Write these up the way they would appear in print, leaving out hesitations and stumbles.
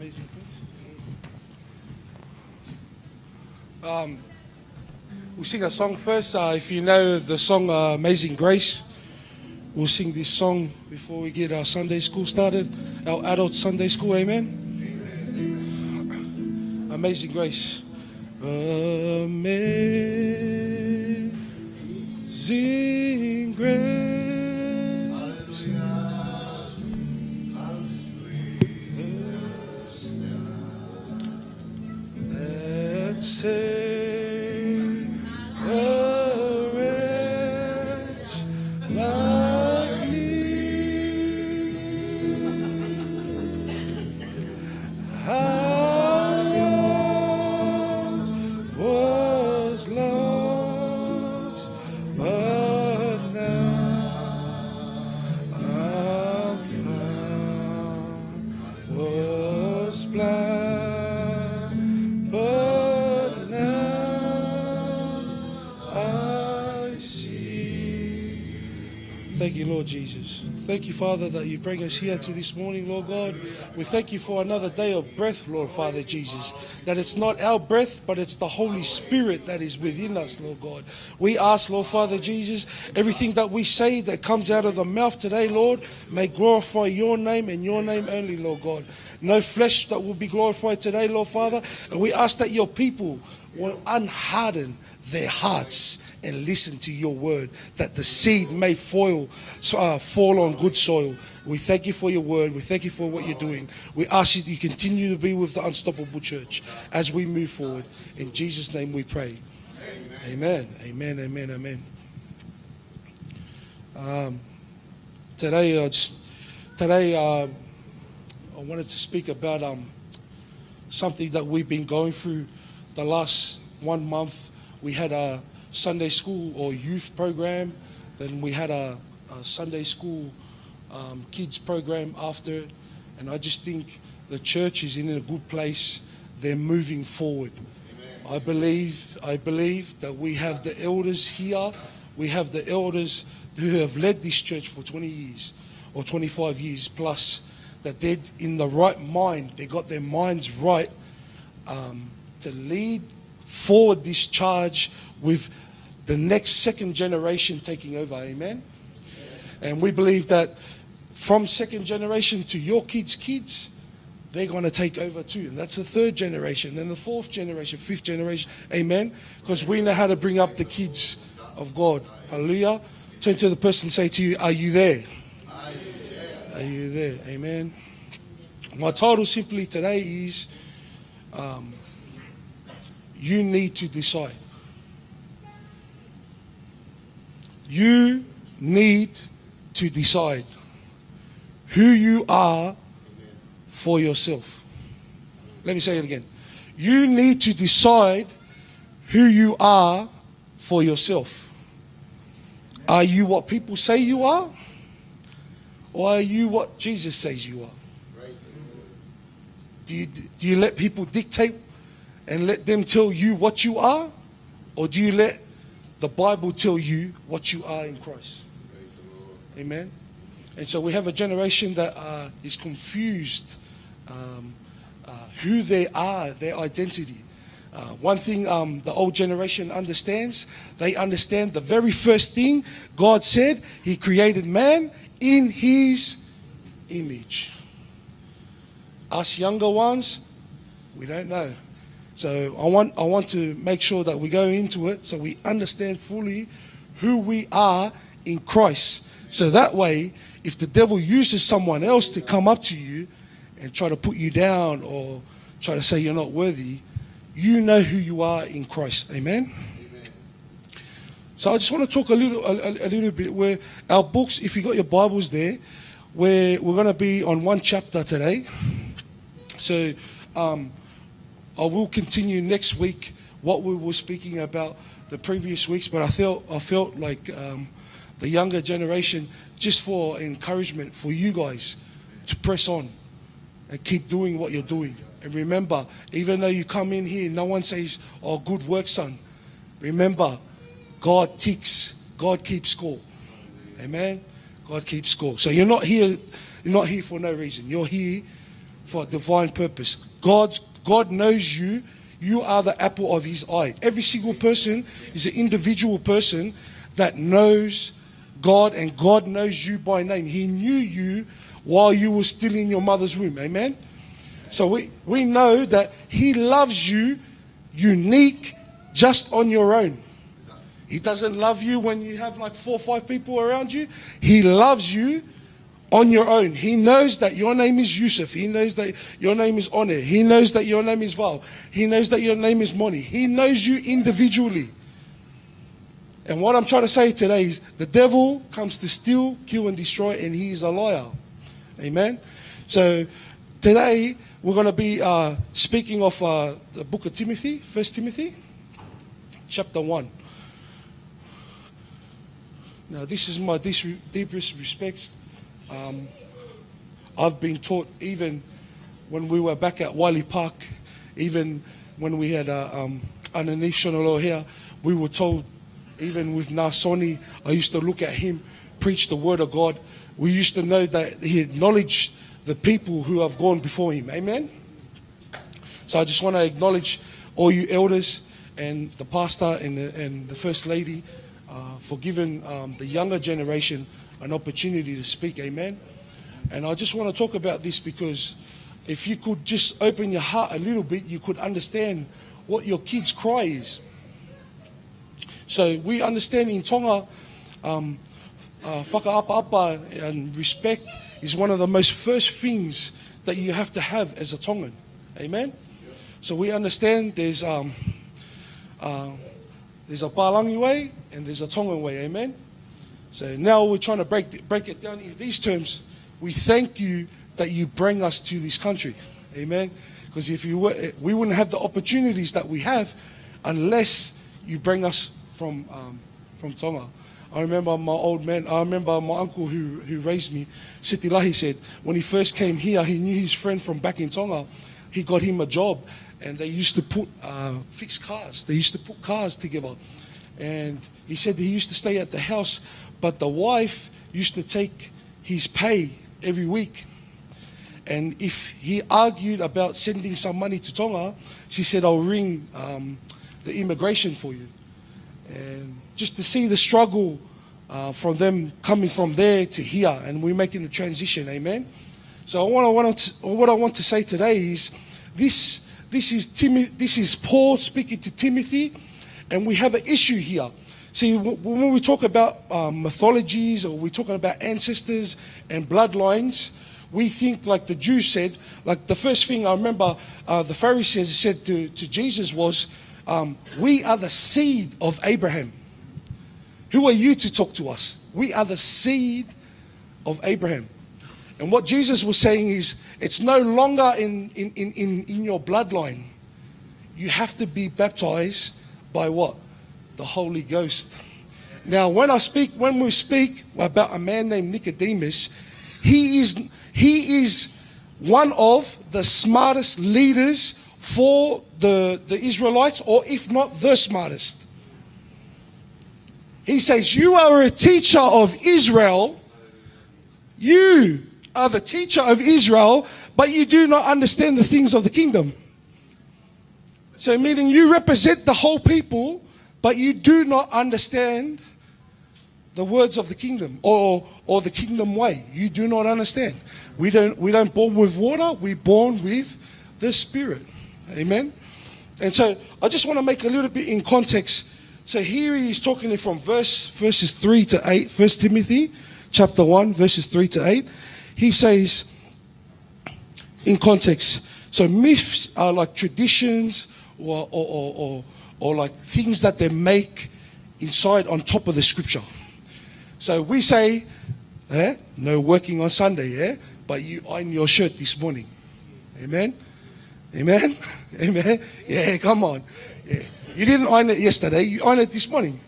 Amazing Grace. We'll sing a song first. If you know the song Amazing Grace, we'll sing this song before we get our Sunday school started, our adult Sunday school. Amen. Amazing Grace. Amazing Grace. That saved a wretch like me. I once was lost, but now I'm found. Was blind, but now I see. Thank you, Lord Jesus. Thank you, Father, that you bring us here to this morning, Lord God. We thank you for another day of breath, Lord Father Jesus. That it's not our breath, but it's the Holy Spirit that is within us, Lord God. We ask, Lord Father Jesus, everything that we say that comes out of the mouth today, Lord, may glorify your name and your name only, Lord God. No flesh that will be glorified today, Lord Father. And we ask that your people will unharden their hearts and listen to your word, that the seed may fall on good soil. We thank you for your word. We thank you for what you're doing. We ask you to continue to be with the Unstoppable Church as we move forward. In Jesus' name we pray. Amen. Amen. Amen. Amen. Today I wanted to speak about something that we've been going through the last 1 month. We had a Sunday school or youth program, then we had a Sunday school kids program after it, and I just think the church is in a good place. They're moving forward. Amen. I believe that we have the elders here, we have the elders who have led this church for 20 years or 25 years plus, that they're in the right mind, they got their minds right to lead forward this charge with the next second generation taking over. Amen. And we believe that from second generation to your kids, they're going to take over too. And that's the third generation, then the fourth generation, fifth generation. Amen. Because we know how to bring up the kids of God. Hallelujah. Turn to the person and say to you, are you there? Are you there? Amen. My title simply today is you need to decide. You need to decide who you are for yourself. Let me say it again. You need to decide who you are for yourself. Are you what people say you are? Or are you what Jesus says you are? Do you let people dictate and let them tell you what you are? Or do you let the Bible tell you what you are in Christ? Amen. And so we have a generation that is confused who they are, their identity. One thing the old generation understands, they understand the very first thing God said, He created man in His image. Us younger ones, we don't know. So I want to make sure that we go into it so we understand fully who we are in Christ. So that way, if the devil uses someone else to come up to you and try to put you down or try to say you're not worthy, you know who you are in Christ. Amen? Amen. So I just want to talk a little bit where our books, if you got your Bibles there, where we're going to be on one chapter today. So I will continue next week what we were speaking about the previous weeks, but I felt like the younger generation, just for encouragement for you guys to press on and keep doing what you're doing. And remember, even though you come in here, no one says, oh, good work, son. Remember, God ticks, God keeps score. Amen? God keeps score. So you're not here for no reason. You're here for a divine purpose. God knows you. You are the apple of his eye. Every single person is an individual person that knows God, and God knows you by name. He knew you while you were still in your mother's womb. Amen? So we know that he loves you unique, just on your own. He doesn't love you when you have like 4 or 5 people around you. He loves you on your own. He knows that your name is Yusuf. He knows that your name is Honor. He knows that your name is Val. He knows that your name is Moni. He knows you individually. And what I'm trying to say today is the devil comes to steal, kill, and destroy, and he is a liar. Amen? So today we're going to be speaking of the book of Timothy, 1 Timothy, chapter 1. Now this is my deepest respects. I've been taught, even when we were back at Wiley Park, even when we had underneath Shonolo here, we were told, even with Nasoni, I used to look at him preach the word of God. We used to know that he acknowledged the people who have gone before him. Amen? So I just want to acknowledge all you elders and the pastor and the first lady for giving the younger generation an opportunity to speak. Amen? And I just want to talk about this because if you could just open your heart a little bit, you could understand what your kids' cry is. So we understand in Tonga, whakaapa and respect is one of the most first things that you have to have as a Tongan. Amen? So we understand there's a Palangi way and there's a Tongan way. Amen? So now we're trying to break it down in these terms. We thank you that you bring us to this country. Amen? Because if you were, we wouldn't have the opportunities that we have unless you bring us from Tonga. I remember my uncle who raised me, Sitilahi, said when he first came here, he knew his friend from back in Tonga. He got him a job, and they used to put fix cars. They used to put cars together. And he said that he used to stay at the house, but the wife used to take his pay every week. And if he argued about sending some money to Tonga, she said, I'll ring the immigration for you. And just to see the struggle from them coming from there to here, and we're making the transition. Amen? So what I want to say today is this is Paul speaking to Timothy, and we have an issue here. See, when we talk about mythologies, or we're talking about ancestors and bloodlines, we think like the Jews said. Like the first thing I remember the Pharisees said to Jesus was, we are the seed of Abraham. Who are you to talk to us? We are the seed of Abraham. And what Jesus was saying is, it's no longer in your bloodline. You have to be baptized by what? The Holy Ghost. Now, when we speak about a man named Nicodemus, he is one of the smartest leaders for the Israelites, or if not the smartest. He says, you are a teacher of Israel. You are the teacher of Israel, but you do not understand the things of the kingdom. So meaning you represent the whole people, but you do not understand the words of the kingdom or the kingdom way. You do not understand. We don't born with water, we're born with the Spirit. Amen? And so I just want to make a little bit in context. So here he is talking from verses 3 to 8, 1 Timothy chapter 1, verses 3 to 8. He says, in context, so myths are like traditions or like things that they make inside on top of the scripture. So we say, no working on Sunday, but you ironed your shirt this morning. Amen? Amen? Amen? Yeah, come on. Yeah. You didn't iron it yesterday, you ironed it this morning.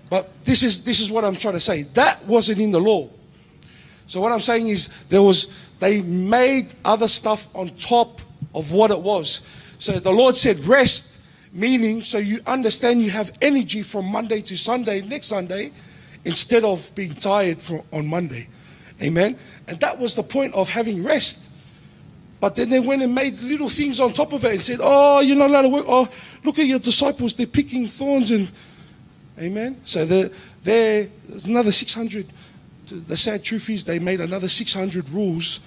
But this is what I'm trying to say. That wasn't in the law. So what I'm saying is they made other stuff on top of what it was. So the Lord said rest, meaning so you understand you have energy from Monday to Sunday, next Sunday, instead of being tired on Monday. Amen? And that was the point of having rest. But then they went and made little things on top of it and said, oh, you're not allowed to work. Oh, look at your disciples. They're picking thorns. And amen. So there's another 600. The sad truth is they made another 600 rules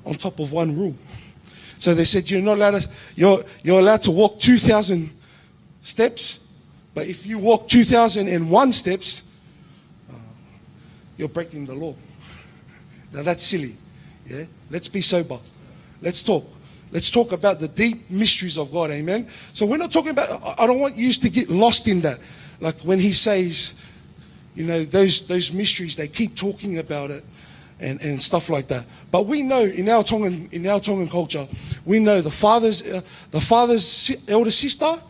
on top of one rule. So they said you're allowed to walk 2,000 steps. But if you walk 2,001 steps, you're breaking the law. Now that's silly. Yeah? Let's be sober. Let's talk. Let's talk about the deep mysteries of God. Amen. So we're not talking about, I don't want you to get lost in that. Like when he says, those mysteries, they keep talking about it and stuff like that. But we know in our Tongan culture, we know the father's elder sister,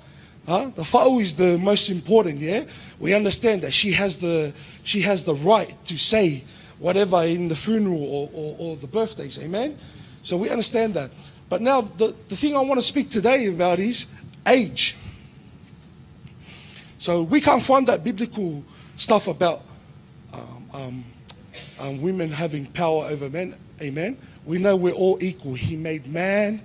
the whāu is the most important, yeah? We understand that she has the right to say whatever in the funeral or the birthdays, amen? So we understand that. But now the thing I want to speak today about is age. So we can't find that biblical stuff about women having power over men, amen? We know we're all equal. He made man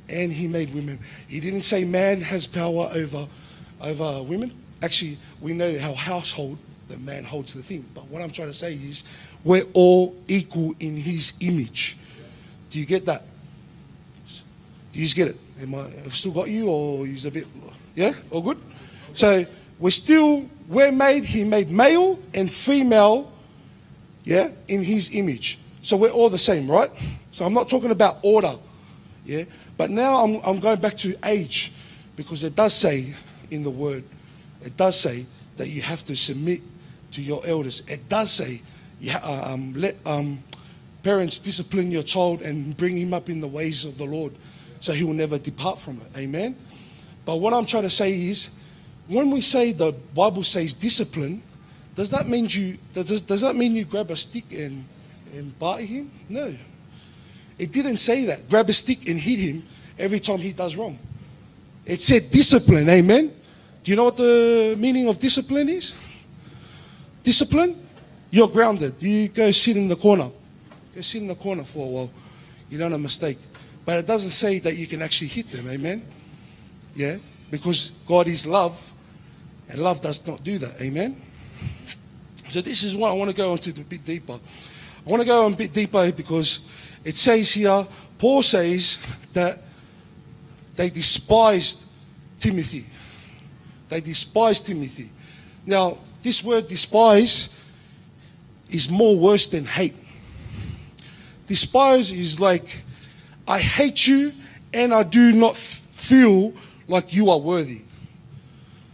and he made women. He didn't say man has power over women. Actually, we know how household the man holds the thing. But what I'm trying to say is we're all equal in his image. Do you get that? Do you just get it? I've still got you, or he's a bit, yeah? All good? So we're made, he made male and female, yeah, in his image. So we're all the same, right? So I'm not talking about order, yeah? But now I'm going back to age, because it does say in the word, it does say that you have to submit to your elders. It does say, let parents discipline your child and bring him up in the ways of the Lord, so he will never depart from it. Amen? But what I'm trying to say is, when we say the Bible says discipline, does that mean you grab a stick and bite him? No. It didn't say that. Grab a stick and hit him every time he does wrong. It said discipline. Amen? Do you know what the meaning of discipline is? Discipline? You're grounded. You go sit in the corner. Go sit in the corner for a while. You done a mistake. But it doesn't say that you can actually hit them. Amen? Yeah? Because God is love, and love does not do that. Amen? So this is what I want to go into a bit deeper. I want to go a bit deeper because it says here, Paul says that they despised Timothy. They despised Timothy. Now, this word despise is more worse than hate. Despise is like, I hate you and I do not feel like you are worthy.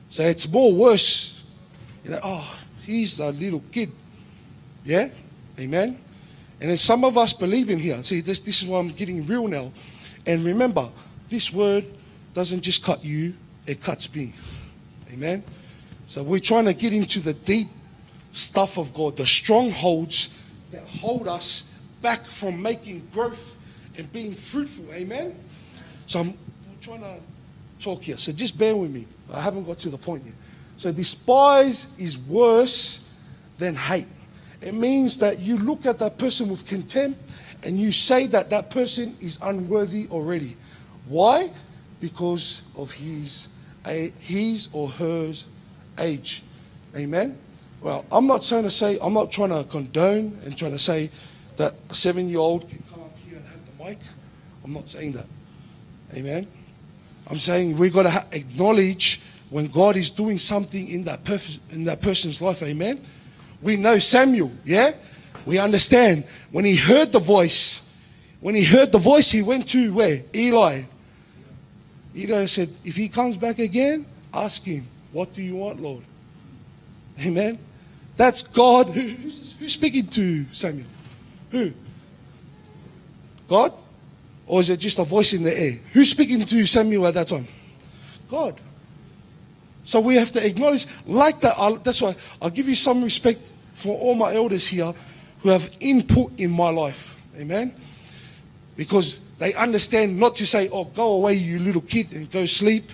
So it's more worse. He's a little kid. Yeah? Amen? And then some of us believe in here. See, this is why I'm getting real now. And remember, this word doesn't just cut you, it cuts me. Amen? So we're trying to get into the deep stuff of God, the strongholds that hold us back from making growth and being fruitful. Amen? So I'm trying to talk here. So just bear with me. I haven't got to the point yet. So despise is worse than hate. It means that you look at that person with contempt and you say that that person is unworthy already. Why? Because of his or her age. Amen? Well, I'm not trying to condone and trying to say that a 7-year-old can come up here and have the mic. I'm not saying that. Amen? I'm saying we've got to acknowledge when God is doing something in that person's life. Amen? We know Samuel, yeah? We understand. When he heard the voice, he went to where? Eli. Eli said, if he comes back again, ask him, what do you want, Lord? Amen? That's God. Who's speaking to Samuel? Who? God? Or is it just a voice in the air? Who's speaking to Samuel at that time? God. So we have to acknowledge, like that. That's why I'll give you some respect for all my elders here who have input in my life. Amen? Because they understand not to say, oh, go away, you little kid, and go sleep.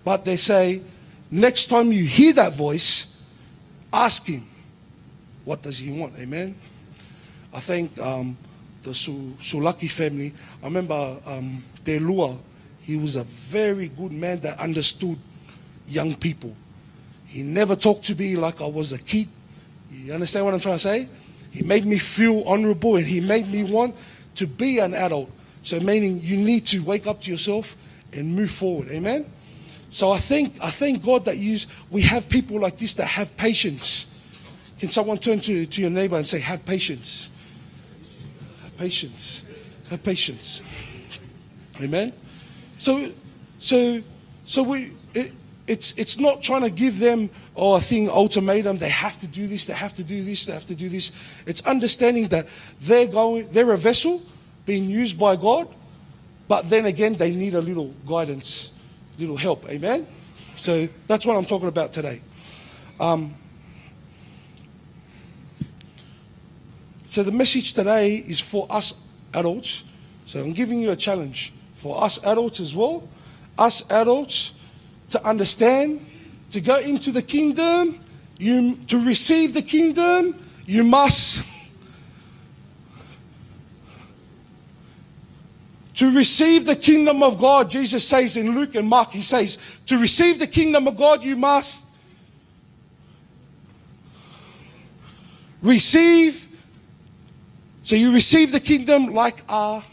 But they say, next time you hear that voice, ask him, what does he want? Amen? I thank Sulaki family. I remember Te Lua. He was a very good man that understood young people. He never talked to me like I was a kid. You understand what I'm trying to say? He made me feel honorable, and he made me want to be an adult. So meaning you need to wake up to yourself and move forward. Amen? So I thank God that we have people like this that have patience. Can someone turn to your neighbor and say, have patience? Have patience. Have patience. Amen? So it's not trying to give them a thing, ultimatum. They have to do this. They have to do this. They have to do this. It's understanding that they're a vessel being used by God, but then again they need a little guidance, little help. Amen. So that's what I'm talking about today. So the message today is for us adults. So I'm giving you a challenge for us adults as well. Us adults to understand, to go into the kingdom, to receive the kingdom, you must. To receive the kingdom of God, Jesus says in Luke and Mark, he says, to receive the kingdom of God, you must receive. So you receive the kingdom like a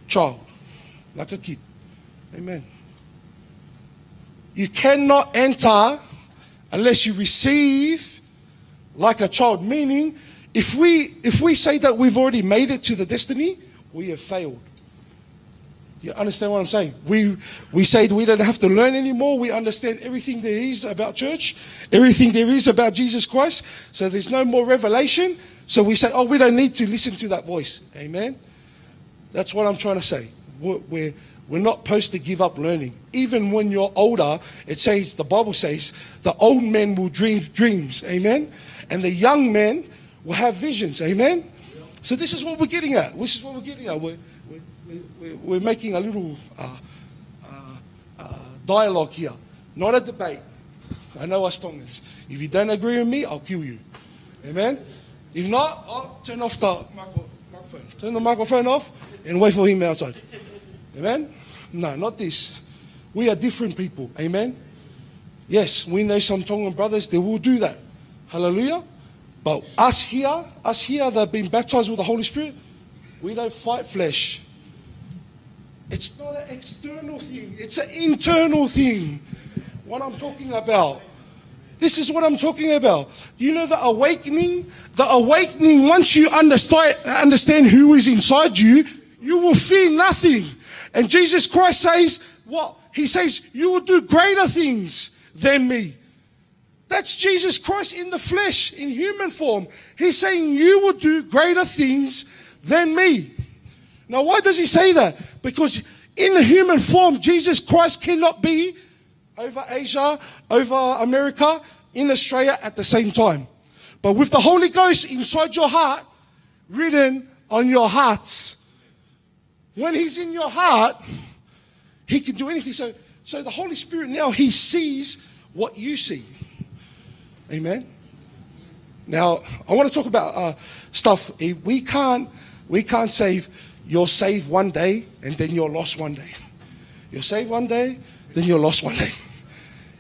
child, like a kid. Amen. You cannot enter unless you receive like a child. Meaning, if we say that we've already made it to the destiny, we have failed. You understand what I'm saying? We say we don't have to learn anymore. We understand everything there is about church, everything there is about Jesus Christ. So there's no more revelation. So we say, oh, we don't need to listen to that voice. Amen? That's what I'm trying to say. We're not supposed to give up learning. Even when you're older, the Bible says, the old men will dream dreams. Amen? And the young men will have visions. Amen? So this is what we're getting at. This is what we're getting at. We're making a little dialogue here, not a debate. I know us Tongans. If you don't agree with me, I'll kill you. Amen? If not, I'll turn off the microphone. Turn the microphone off and wait for him outside. Amen? No, not this. We are different people. Amen? Yes, we know some Tongan brothers, they will do that. Hallelujah. But us here that have been baptized with the Holy Spirit, we don't fight flesh. It's not an external thing. It's an internal thing. What I'm talking about. This is what I'm talking about. You know the awakening? The awakening, once you understand who is inside you, you will fear nothing. And Jesus Christ says, what? He says, you will do greater things than me. That's Jesus Christ in the flesh, in human form. He's saying, you will do greater things than me. Now, why does he say that? Because in the human form, Jesus Christ cannot be over Asia, over America, in Australia at the same time. But with the Holy Ghost inside your heart, written on your hearts, when he's in your heart, he can do anything. So the Holy Spirit now, he sees what you see. Amen. Now, I want to talk about stuff. We can't save. You're saved one day and then you're lost one day. You're saved one day, then you're lost one day.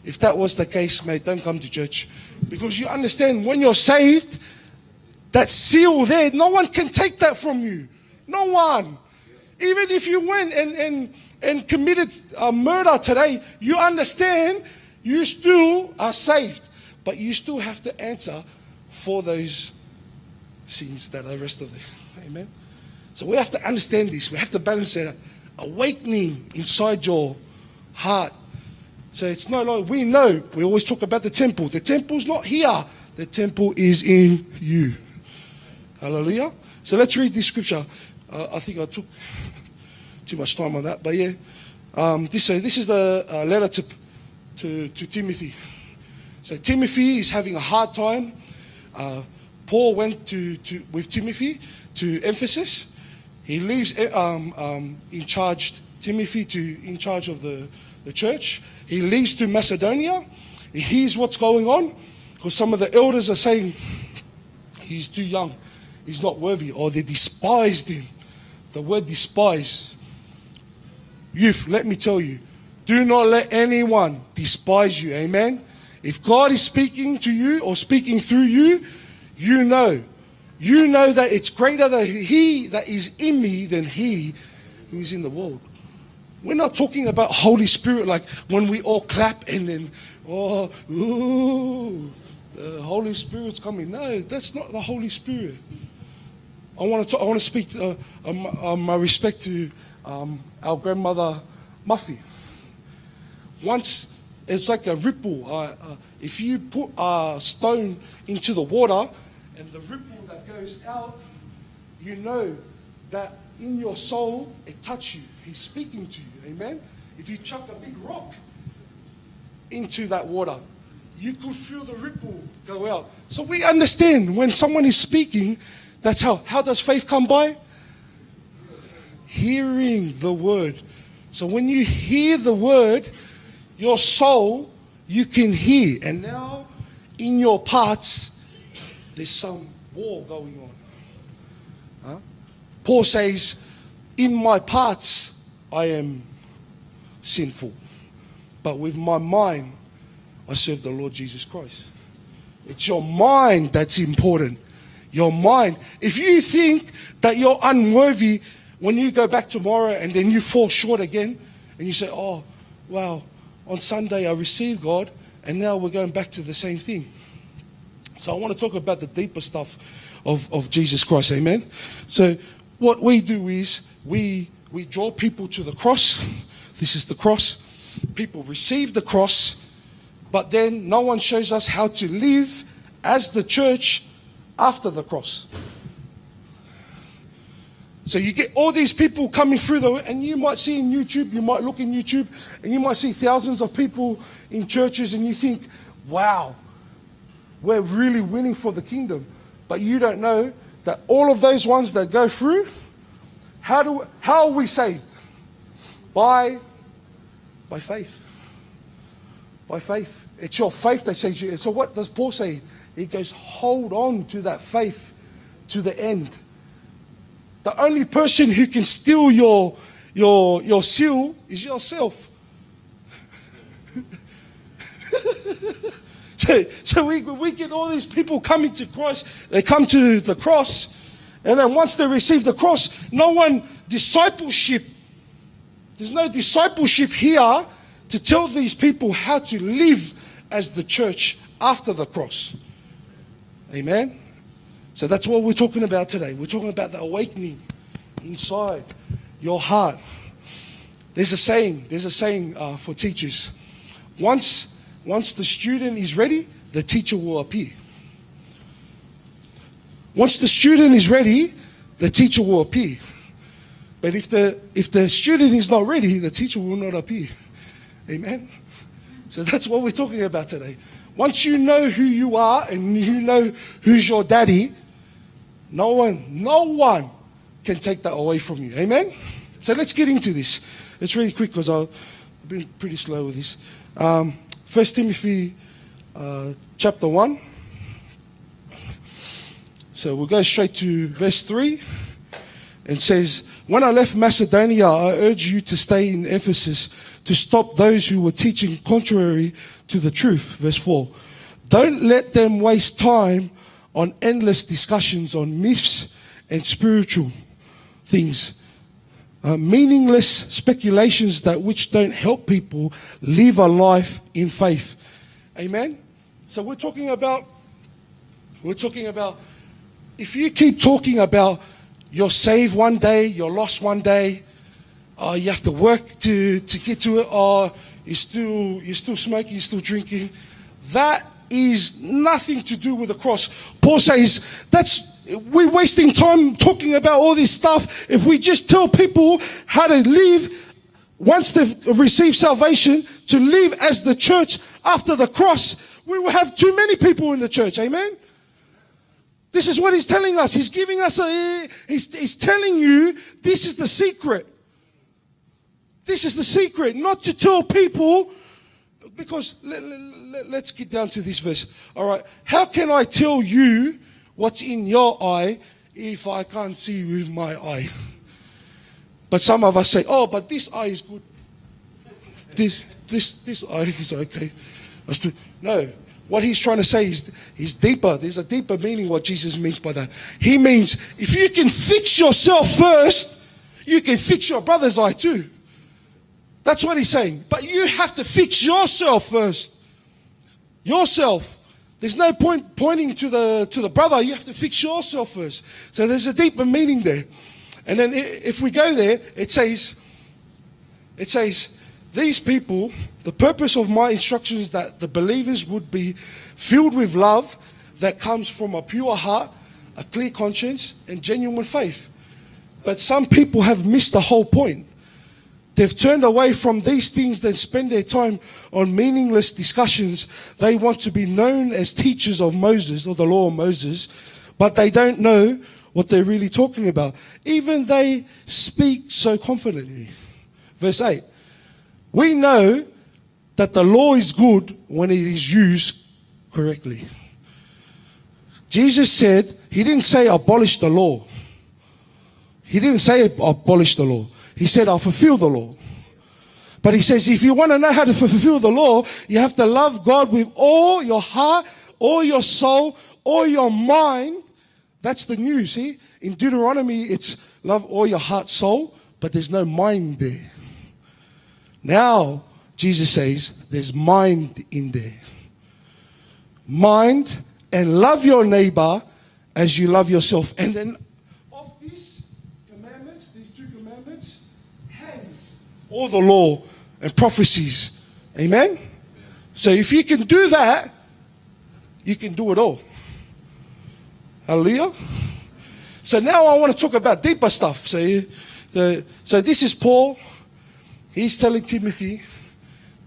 If that was the case, mate, don't come to church. Because you understand, when you're saved, that seal there, no one can take that from you. No one. Even if you went and committed murder today, you understand you still are saved. But you still have to answer for those sins that are the rest of the. Amen. So we have to understand this. We have to balance that awakening inside your heart. So it's no longer, we know, we always talk about the temple. The temple's not here. The temple is in you. Hallelujah. So let's read this scripture. I think I took too much time on that. But yeah, this is the letter to Timothy. So Timothy is having a hard time. Paul went with Timothy to Ephesus. He leaves in charge of the church. He leaves to Macedonia. He hears what's going on because some of the elders are saying he's too young. he's not worthy, or they despised him. The word despise. Youth, let me tell you, do not let anyone despise you. Amen. If God is speaking to you or speaking through you, you know that it's greater that he that is in me than he who is in the world. We're not talking about Holy Spirit like when we all clap and then, the Holy Spirit's coming. No, that's not the Holy Spirit. I want to speak my respect to our grandmother Muffy. Once, it's like a ripple. If you put a stone into the water and the ripple that goes out, you know that in your soul it touches you. He's speaking to you. Amen. If you chuck a big rock into that water, you could feel the ripple go out. So we understand when someone is speaking, that's how does faith come by? Hearing the word. So when you hear the word, your soul, you can hear. And now, in your parts, there's some war going on. Paul says, in my parts, I am sinful. But with my mind, I serve the Lord Jesus Christ. It's your mind that's important. Your mind. If you think that you're unworthy when you go back tomorrow and then you fall short again, and you say, oh, wow, on Sunday I received God, and now we're going back to the same thing. So I want to talk about the deeper stuff of Jesus Christ, amen? So what we do is we draw people to the cross. This is the cross. People receive the cross, but then no one shows us how to live as the church after the cross. So you get all these people coming through and you might see in YouTube, you might look in YouTube, and you might see thousands of people in churches, and you think, wow, we're really winning for the kingdom. But you don't know that all of those ones that go through, how are we saved? By faith. By faith. It's your faith that saves you. So what does Paul say? He goes, hold on to that faith to the end. The only person who can steal your seal is yourself. So we get all these people coming to Christ. They come to the cross, and then once they receive the cross, discipleship. There's no discipleship here to tell these people how to live as the church after the cross. Amen. So that's what we're talking about today. We're talking about the awakening inside your heart. There's a saying for teachers. Once the student is ready, the teacher will appear. Once the student is ready, the teacher will appear. But if the student is not ready, the teacher will not appear. Amen. So that's what we're talking about today. Once you know who you are and you know who's your daddy, no one can take that away from you. Amen? So let's get into this. It's really quick because I've been pretty slow with this. 1 Timothy chapter 1. So we'll go straight to verse 3. It says, when I left Macedonia, I urged you to stay in Ephesus to stop those who were teaching contrary to the truth. Verse 4. Don't let them waste time on endless discussions on myths and spiritual things, meaningless speculations which don't help people live a life in faith. Amen. So we're talking about if you keep talking about you're saved one day, you're lost one day, you have to work to get to it, or you're still smoking, you're still drinking, that is nothing to do with the cross. Paul says we're wasting time talking about all this stuff. If we just tell people how to live once they've received salvation, to live as the church after the cross, we will have too many people in the church. Amen. This is what he's telling us. He's giving us he's telling you this is the secret. This is the secret, not to tell people, because let's get down to this verse. All right. How can I tell you what's in your eye if I can't see with my eye. But some of us say, oh, but this eye is good. This eye is okay. No, what he's trying to say is deeper. There's a deeper meaning what Jesus means by that. He means if you can fix yourself first, you can fix your brother's eye too. That's what he's saying. But you have to fix yourself first. Yourself. There's no point pointing to the brother. You have to fix yourself first. So there's a deeper meaning there. And then if we go there, it says, these people, the purpose of my instruction is that the believers would be filled with love that comes from a pure heart, a clear conscience, and genuine faith. But some people have missed the whole point. They've turned away from these things and spend their time on meaningless discussions. They want to be known as teachers of Moses, or the law of Moses, but they don't know what they're really talking about. Even they speak so confidently. Verse 8. We know that the law is good when it is used correctly. Jesus said, he didn't say abolish the law. He didn't say abolish the law. He said, I'll fulfill the law. But he says, if you want to know how to fulfill the law, you have to love God with all your heart, all your soul, all your mind. That's the new, see? In Deuteronomy, it's love all your heart, soul, but there's no mind there. Now, Jesus says, there's mind in there. Mind, and love your neighbor as you love yourself. And then of these commandments, these two commandments, hangs all the law and prophecies. Amen? So if you can do that, you can do it all. Hallelujah. So now I want to talk about deeper stuff. So this is Paul. He's telling Timothy,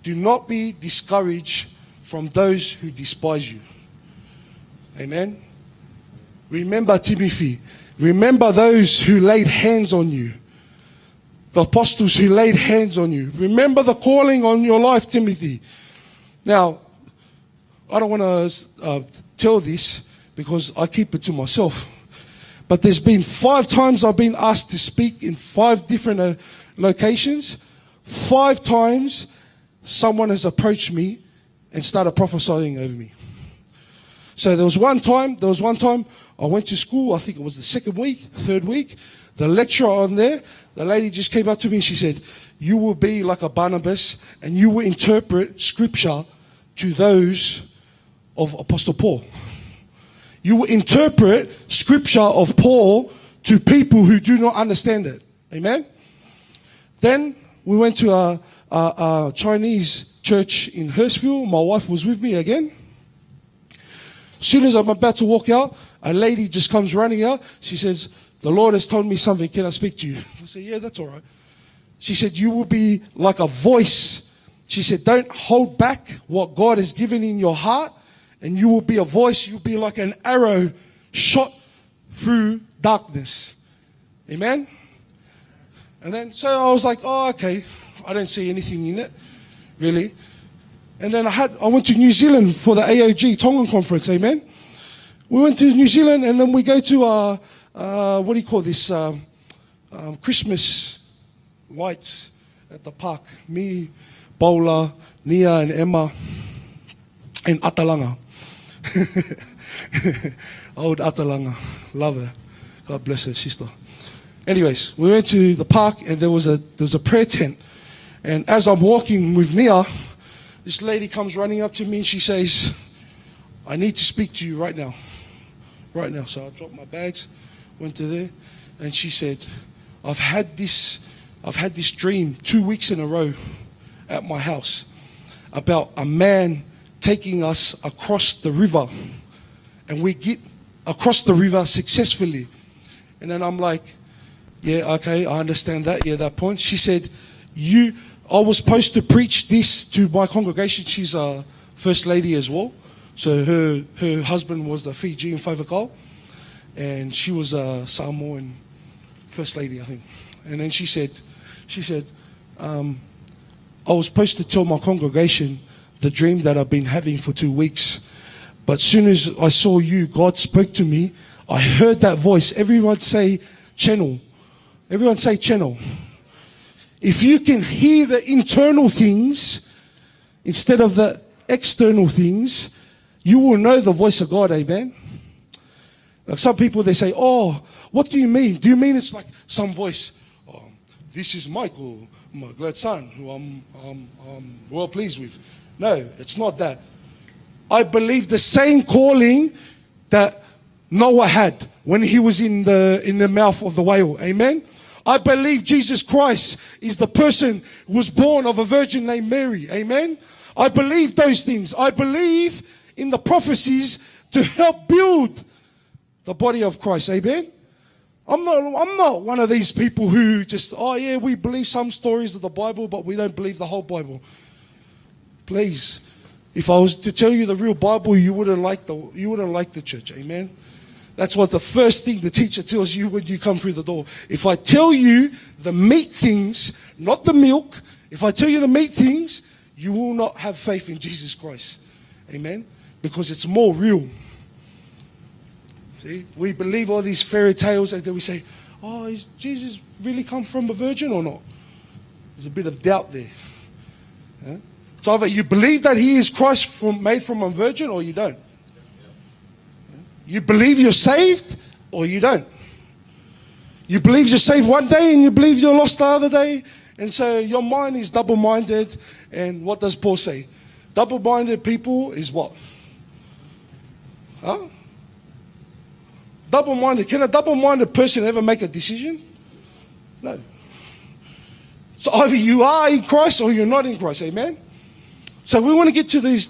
do not be discouraged from those who despise you. Amen. Remember Timothy. Remember those who laid hands on you. The apostles who laid hands on you. Remember the calling on your life, Timothy. Now, I don't want to tell this because I keep it to myself. But there's been 5 times I've been asked to speak in 5 different locations. 5 times someone has approached me and started prophesying over me. So there was one time I went to school, I think it was the 2nd week, 3rd week. The lecturer on there, the lady just came up to me and she said, you will be like a Barnabas and you will interpret scripture to those of Apostle Paul. You will interpret scripture of Paul to people who do not understand it. Amen? Then we went to a Chinese church in Hurstville. My wife was with me again. As soon as I'm about to walk out, a lady just comes running out. She says, the Lord has told me something. Can I speak to you? I said, yeah, that's all right. She said, you will be like a voice. She said, don't hold back what God has given in your heart. And you will be a voice. You'll be like an arrow shot through darkness. Amen? And then, so I was like, oh, okay. I don't see anything in it, really. And then I went to New Zealand for the AOG Tongan conference, amen? We went to New Zealand and then we go to, what do you call this, Christmas lights at the park. Me, Paula, Nia and Emma, and Atalanga. Old Atalanga. Love her. God bless her, sister. Anyways, we went to the park and there was a prayer tent. And as I'm walking with Nia, this lady comes running up to me and she says, I need to speak to you right now. Right now. So I dropped my bags, went to there, and she said, I've had this dream 2 weeks in a row at my house about a man taking us across the river. And we get across the river successfully. And then I'm like, yeah, okay, I understand that. Yeah, that point. She said, I was supposed to preach this to my congregation. She's a first lady as well. So her husband was the Fijian Favakal. And she was a Samoan first lady, I think. And then she said, I was supposed to tell my congregation the dream that I've been having for 2 weeks. But as soon as I saw you, God spoke to me. I heard that voice. Everyone say channel. Everyone say channel. If you can hear the internal things instead of the external things, you will know the voice of God, amen? Like some people, they say, oh, what do you mean? Do you mean it's like some voice? This is Michael, my glad son, who I'm well pleased with. No, it's not that. I believe the same calling that Noah had when he was in the mouth of the whale. Amen? I believe Jesus Christ is the person who was born of a virgin named Mary. Amen? I believe those things. I believe in the prophecies to help build the body of Christ. Amen? I'm not one of these people who just, oh yeah, we believe some stories of the Bible, but we don't believe the whole Bible. Please, if I was to tell you the real Bible, you wouldn't like the church. Amen? That's what the first thing the teacher tells you when you come through the door. If I tell you the meat things, not the milk, if I tell you the meat things, you will not have faith in Jesus Christ. Amen? Because it's more real. See, we believe all these fairy tales and then we say, oh, is Jesus really come from a virgin or not? There's a bit of doubt there. Yeah? It's either you believe that he is Christ made from a virgin or you don't. You believe you're saved or you don't. You believe you're saved one day and you believe you're lost the other day. And so your mind is double-minded. And what does Paul say? Double-minded people is what? Huh? Double-minded. Can a double-minded person ever make a decision? No. So either you are in Christ or you're not in Christ. Amen? So we want to get to this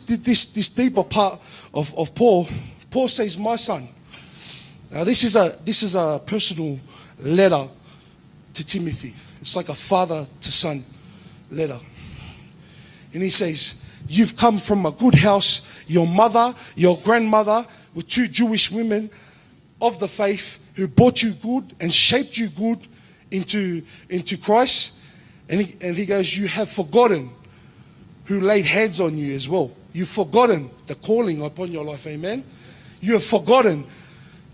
deeper part of Paul. Paul says, my son. Now this is a personal letter to Timothy. It's like a father to son letter. And he says, you've come from a good house. Your mother, your grandmother were two Jewish women of the faith who brought you good and shaped you good into Christ. And he goes, you have forgotten who laid hands on you as well. You've forgotten the calling upon your life. Amen? You have forgotten.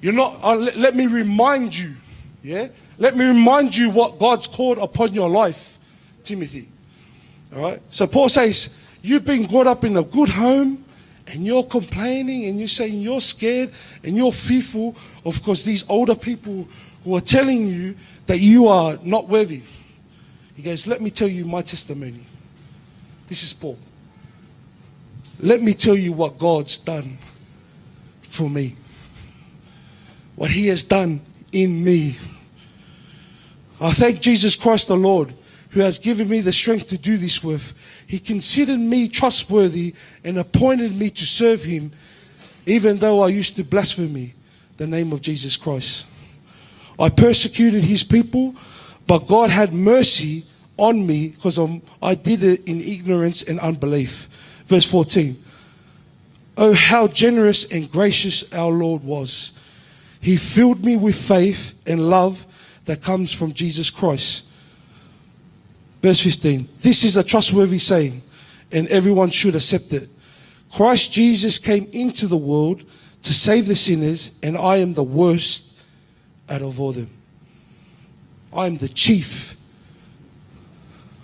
You're not. Let me remind you. Yeah. Let me remind you what God's called upon your life, Timothy. All right. So Paul says, you've been brought up in a good home, and you're complaining, and you're saying you're scared, and you're fearful of course these older people who are telling you that you are not worthy. He goes, let me tell you my testimony. This is Paul. Let me tell you what God's done for me. What he has done in me. I thank Jesus Christ the Lord who has given me the strength to do this work. He considered me trustworthy and appointed me to serve him, even though I used to blaspheme the name of Jesus Christ. I persecuted his people, but God had mercy on me because I did it in ignorance and unbelief. Verse 14. Oh, how generous and gracious our Lord was. He filled me with faith and love that comes from Jesus Christ. Verse 15. This is a trustworthy saying, and everyone should accept it. Christ Jesus came into the world to save the sinners, and I am the worst out of all them. I am the chief.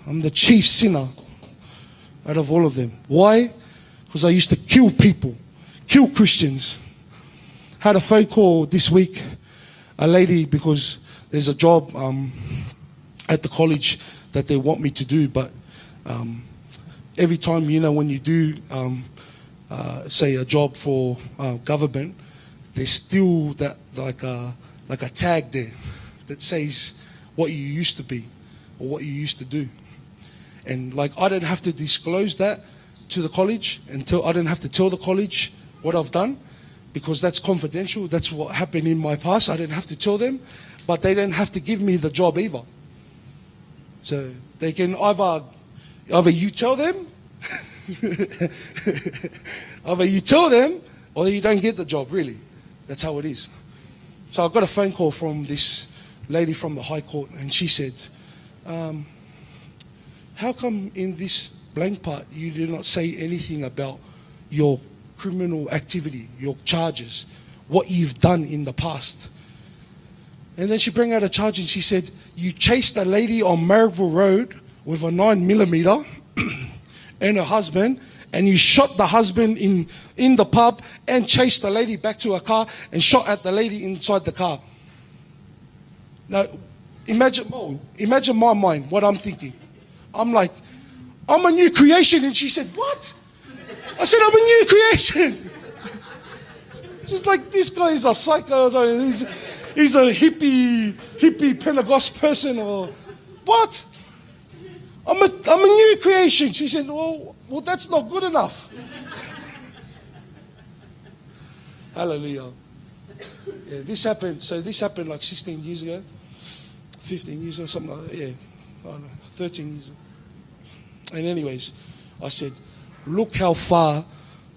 I'm the chief sinner out of all of them. Why? Because I used to kill people, kill Christians. Had a phone call this week, a lady, because there's a job at the college that they want me to do, but every time, when you do, say a job for government, there's still that like a tag there that says what you used to be or what you used to do. And I didn't have to disclose that to the college I didn't have to tell the college what I've done, because that's confidential. That's what happened in my past. I didn't have to tell them, but they didn't have to give me the job either. So they can either you tell them, either you tell them, or you don't get the job. Really, that's how it is. So I got a phone call from this lady from the High Court, and she said, how come in this blank part you did not say anything about your criminal activity, your charges? what you've done in the past. And then she brought out a charge and she said, you chased a lady on Marrickville Road with a 9mm and her husband, and you shot the husband in the pub and chased the lady back to her car and shot at the lady inside the car. Now, imagine my mind, what I'm thinking. I'm like, I'm a new creation. And she said, what? I said, I'm a new creation. Just like, this guy is a psycho. He's a hippie Pentecost person or what? I'm a new creation. She said, well, that's not good enough. Hallelujah. Yeah, this happened like 16 years ago, 15 years ago, something like that. Yeah, I don't know, 13 years ago. And anyways, I said, look how far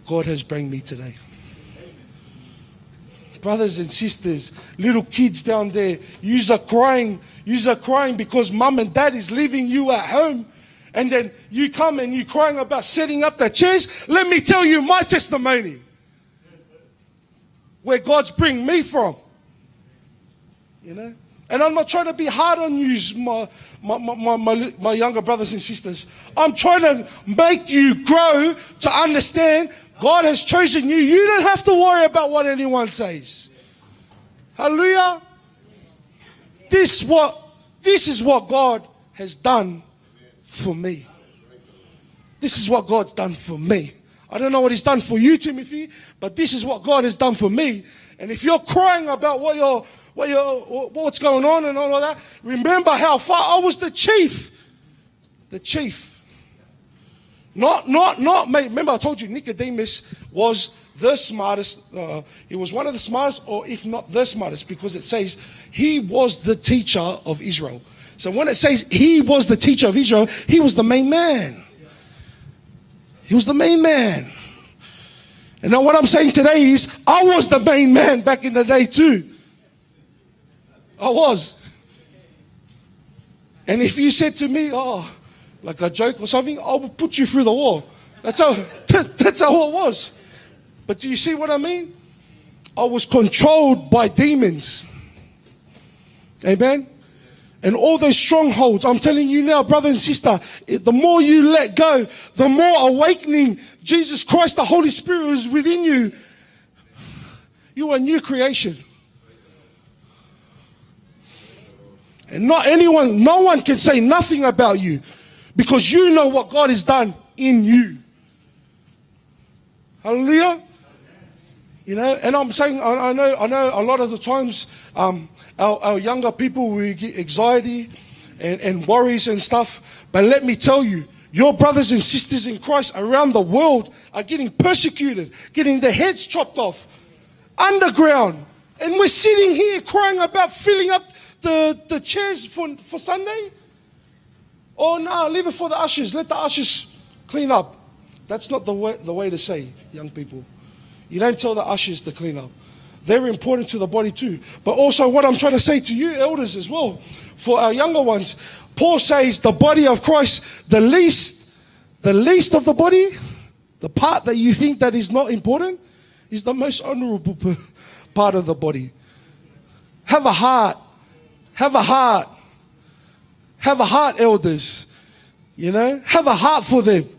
God has brought me today. Brothers and sisters, little kids down there, yous are crying because mum and dad is leaving you at home. And then you come and you're crying about setting up the chairs. Let me tell you my testimony. Where God's bring me from. You know? And I'm not trying to be hard on you, my younger brothers and sisters. I'm trying to make you grow to understand God has chosen you. You don't have to worry about what anyone says. Hallelujah. This is what God has done for me. This is what God's done for me. I don't know what He's done for you, Timothy, but this is what God has done for me. And if you're crying about what's going on and all of that, remember how far I was the chief. The chief. Not, remember I told you Nicodemus was the smartest. He was one of the smartest, or if not the smartest, because it says he was the teacher of Israel. So when it says he was the teacher of Israel, he was the main man. He was the main man. And now what I'm saying today is, I was the main man back in the day too. I was. And if you said to me, like a joke or something, I will put you through the wall. That's how it was. But do you see what I mean? I was controlled by demons. Amen? And all those strongholds, I'm telling you now, brother and sister, the more you let go, the more awakening Jesus Christ, the Holy Spirit is within you. You are a new creation. And no one can say nothing about you, because you know what God has done in you. Hallelujah. You know, and I'm saying, I know a lot of the times, our younger people, we get anxiety and worries and stuff. But let me tell you, your brothers and sisters in Christ around the world are getting persecuted, getting their heads chopped off, underground. And we're sitting here crying about filling up the chairs for Sunday. Oh no, leave it for the ushers. Let the ushers clean up. That's not the way to say, young people. You don't tell the ushers to clean up. They're important to the body too. But also what I'm trying to say to you elders as well, for our younger ones, Paul says the body of Christ, the least of the body, the part that you think that is not important, is the most honorable part of the body. Have a heart. Have a heart. Have a heart, elders. You know, have a heart for them.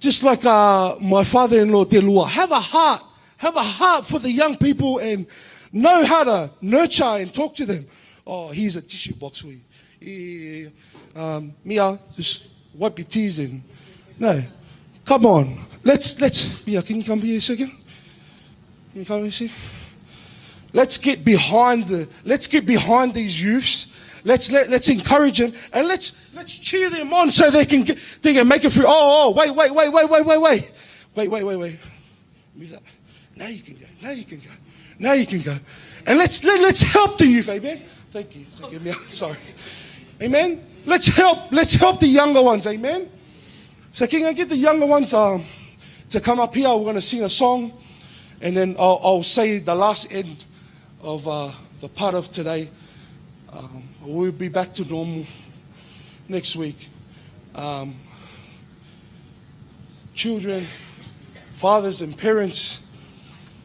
Just like my father-in-law, Telua. Have a heart. Have a heart for the young people and know how to nurture and talk to them. Oh, here's a tissue box for you. Mia, just wipe your tears in. No, come on. Let's. Mia, can you come here a second? Can you come here a second? Let's get behind these youths. Let's encourage them and let's cheer them on so they can make it through. Wait. Move that. Now you can go. Now you can go. And let's help the youth, amen. Thank you. Sorry. Amen. Let's help the younger ones, amen. So can I get the younger ones to come up here? We're going to sing a song, and then I'll say the last end of the part of today. We'll be back to normal next week. Children, fathers and parents,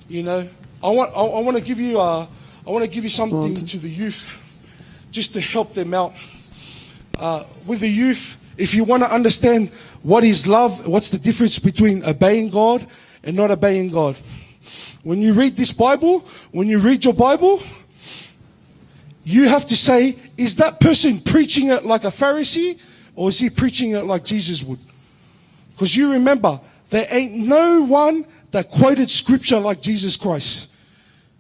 you know, I want to give you something to the youth, just to help them out. With the youth, if you want to understand what is love, what's the difference between obeying God and not obeying God. When you read this Bible, when you read your Bible, you have to say, is that person preaching it like a Pharisee, or is he preaching it like Jesus would? Because you remember, there ain't no one that quoted scripture like Jesus Christ.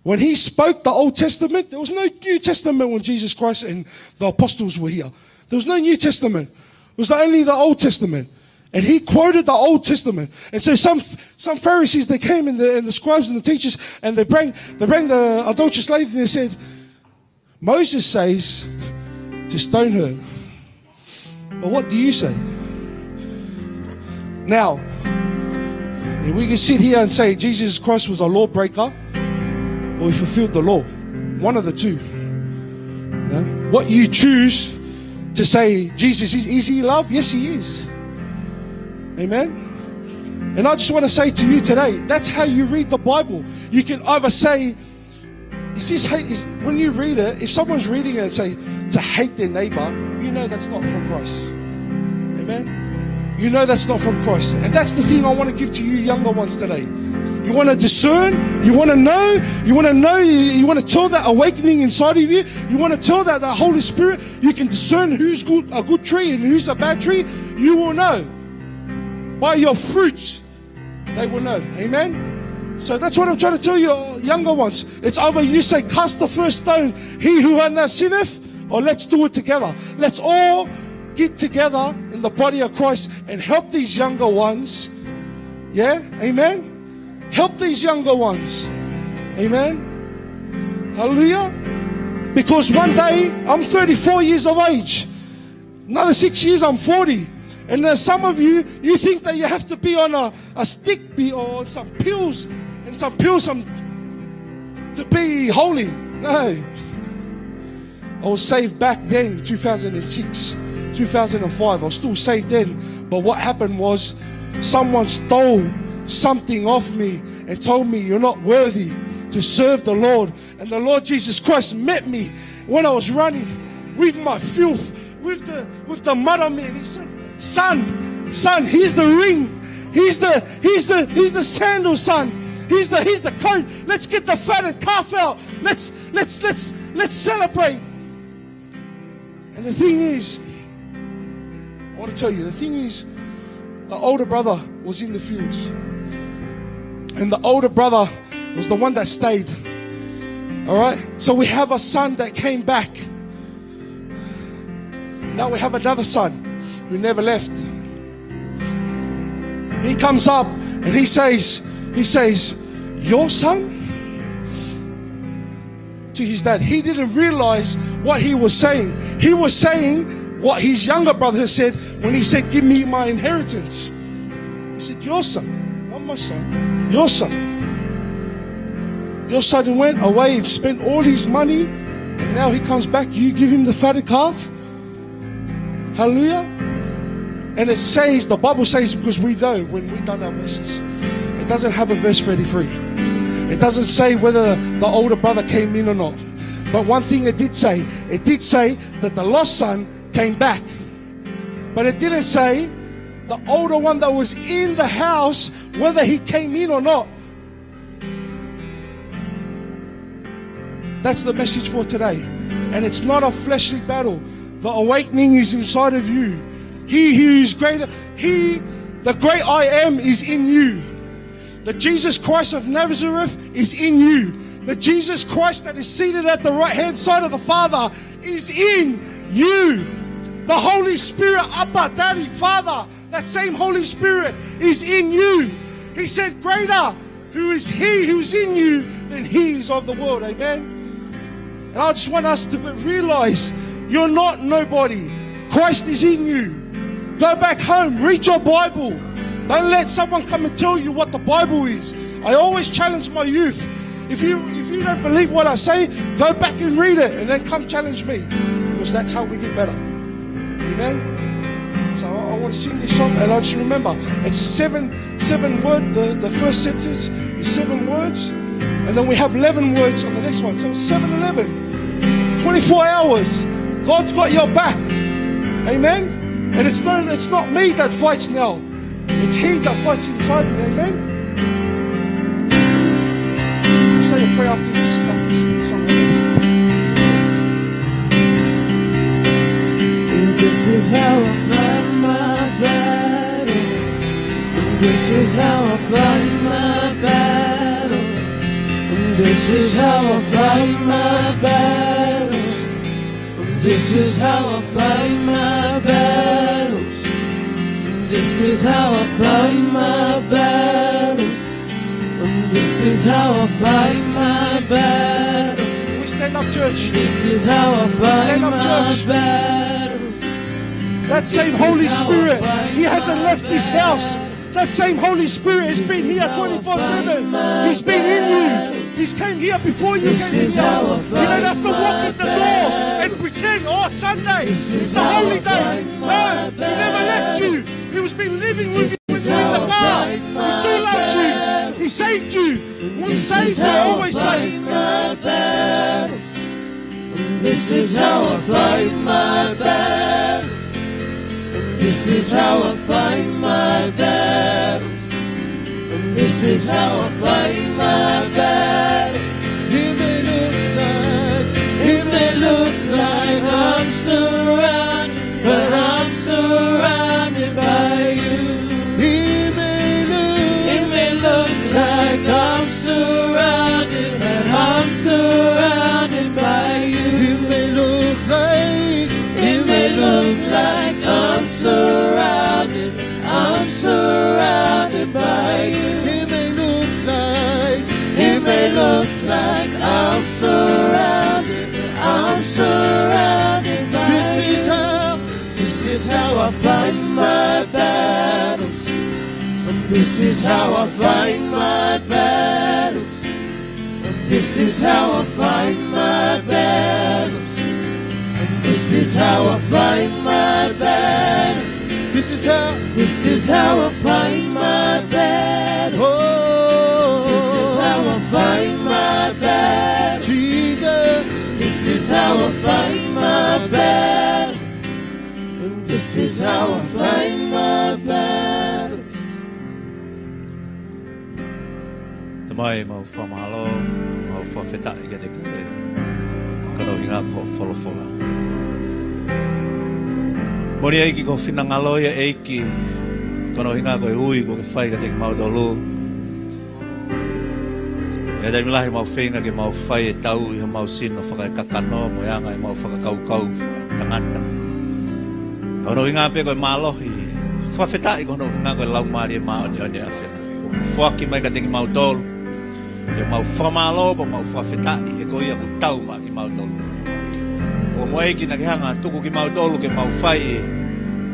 When he spoke the Old Testament, there was no New Testament when Jesus Christ and the apostles were here. There was no New Testament. It was only the Old Testament. And he quoted the Old Testament. And so some Pharisees, they came and the scribes and the teachers, and they bring the adulterous lady, and they said, Moses says to stone her. But what do you say? Now, we can sit here and say Jesus Christ was a lawbreaker, or he fulfilled the law. One of the two. What you choose to say, Jesus, is he love? Yes, he is. Amen? And I just want to say to you today, that's how you read the Bible. You can either say, is this hate? When you read it, if someone's reading it and say, to hate their neighbor, you know that's not from Christ. Amen? You know that's not from Christ. And that's the thing I want to give to you younger ones today. You want to discern, you want to know, you want to tell that awakening inside of you, you want to tell that the Holy Spirit, you can discern who's a good tree and who's a bad tree. You will know. By your fruits, they will know. Amen? So that's what I'm trying to tell you, younger ones. It's either you say, cast the first stone, he who hath not sinneth, or let's do it together. Let's all get together in the body of Christ and help these younger ones. Yeah? Amen? Help these younger ones. Amen? Hallelujah? Because one day, I'm 34 years of age. Another 6 years, I'm 40. And there's some of you, you think that you have to be on a stick or some pills to be holy. No. I was saved back then, 2006, 2005. I was still saved then. But what happened was someone stole something off me and told me you're not worthy to serve the Lord. And the Lord Jesus Christ met me when I was running with my filth, with the mud on me. And he said, Son, here's the ring. Here's the sandal, son. Here's the coat. Let's get the fatted calf out. Let's celebrate. And the thing is, I want to tell you, the older brother was in the fields. And the older brother was the one that stayed. Alright? So we have a son that came back. Now we have another son who never left. He comes up and he says, your son? To his dad. He didn't realize what he was saying. He was saying what his younger brother said when he said, give me my inheritance. He said, your son, not my son, your son. Your son went away and spent all his money, and now he comes back, you give him the fatted calf? Hallelujah. And it says, the Bible says, because we know when we done our verses, it doesn't have a verse 33. It doesn't say whether the older brother came in or not. But one thing it did say that the lost son came back. But it didn't say the older one that was in the house, whether he came in or not. That's the message for today. And it's not a fleshly battle. The awakening is inside of you. He who is greater, the great I am is in you. The Jesus Christ of Nazareth is in you. The Jesus Christ that is seated at the right hand side of the Father is in you. The Holy Spirit, Abba, Daddy, Father, that same Holy Spirit is in you. He said, greater who is he who's in you than he is of the world. Amen. And I just want us to realize you're not nobody. Christ is in you. Go back home, read your Bible. Don't let someone come and tell you what the Bible is. I always challenge my youth. If you don't believe what I say, go back and read it and then come challenge me. Because that's how we get better. Amen? So I want to sing this song, and I just remember, it's a seven word, the first sentence is 7 words. And then we have 11 words on the next one. So 7-11. 24 hours. God's got your back. Amen. And it's not me that fights now. It's He that fights inside me. Amen. I'll say a prayer after this song. This is how I fight my battle. This is how I fight my battles. This is how I fight my battles. This is how I fight my battles. This is how I fight my battles. This is how I fight my battles. We stand up, church. This is how I fight my battles. That same Holy Spirit, He hasn't left this house. That same Holy Spirit has been here 24/7. He's been in you. He's came here before you came here. You don't have to walk in the door and pretend, oh, Sunday, it's a holy day. No, He never left you. He was been living with you when you were in the car. He still loves you. He saved you. When He saved you, always saved. This is how I fight my battles. This is how I fight my battles. This is how I fight my battles. It may look like I'm surrounded, but I'm surrounded by you. It may look like I'm surrounded, but I'm surrounded by you. It may look like I'm surrounded by you. It may look like I'm surrounded by you. This is how I fight my battles. This is how I fight my battles. This is how I fight my battles. This is how I fight my battles. This is how I fight my battles. Oh, this is how I fight my battles. Jesus, this is how I fight my battles. And this is how I fight my battles. Tamai mau whamalo, mau whawheta i gade kare. Kano hinga ko wholofola. Mori eiki ko whinangalo ia eiki. Kano hinga ko e ui ko ke whai ka te mau tolu. E dai milahi mau whenga ke mau whai e tau i mau sino whakai kakano mo yanga i mau whakakaukau tangata. Kano hinga pe ko e malohi. Whawheta i kono hinga ko e lau maari e maa oni oni a whina. Whaki mai ka te mau tolu. Ke mau whamalo po mau whawheta i he koia ku tau maa ki mau tolu. O moe ki na ke hanga tuku ki mau tolu ke mau whai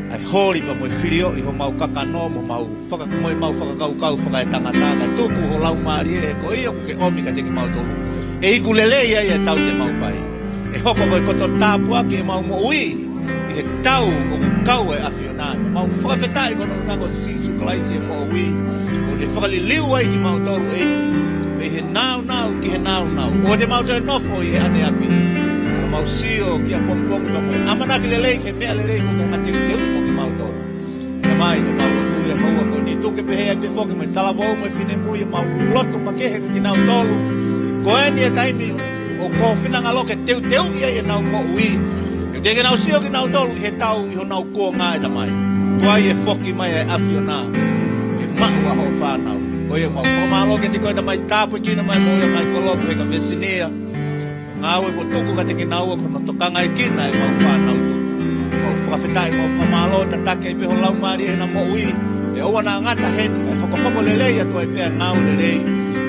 ai hori pa moe whirio i ho mau kakano mo mau whakakaukau whakai tangata tuku ho lau maari e ko ia ku ke omi ka te ki mau tolu e iku lele ia ia tau te mau whai e hoko koe koto tāpua ki e mau mo ui i he tau o ku kau e awhionai mau whakawhetai kono ngako sisu kalaisi e mo ui o ne whakaliliu ai ki mau tolu e he nau ki he nau o te mau te nofo i e ane awhi mau sio ki a pompong pa mo amana ki lelei ke mea lelei ko ka te mo ki mau to na mai ko mau tu e ho ko ni tu ke pe he pe fo ki me tala vo mo fine mu e mau loto ma ke he ki nau tolu ko eni e taimi o ko fina ngalo ke teu ia e nau mo ui e te ke nau sio ki nau tolu he tau i ho nau ko nga e tamai tuai e foki mai e afiona ke maua ho fa nau ko e mau formalo ke te ko tamai tapu ki na mai mo e mai kolo ko e ka vesinia ngawe ko tuku ka te kinau ko no tokanga i kina e mau whanau tuku. Mau whakawhetai, mau whamalo, tatake i peho lau maari e na mo ui. E oa na ngata heni, kai hoko lelei atua i pea ngau lelei.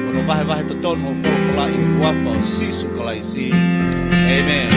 Kono vahe to tono o whawhawhai e uafa o sisu kalai si. Amen.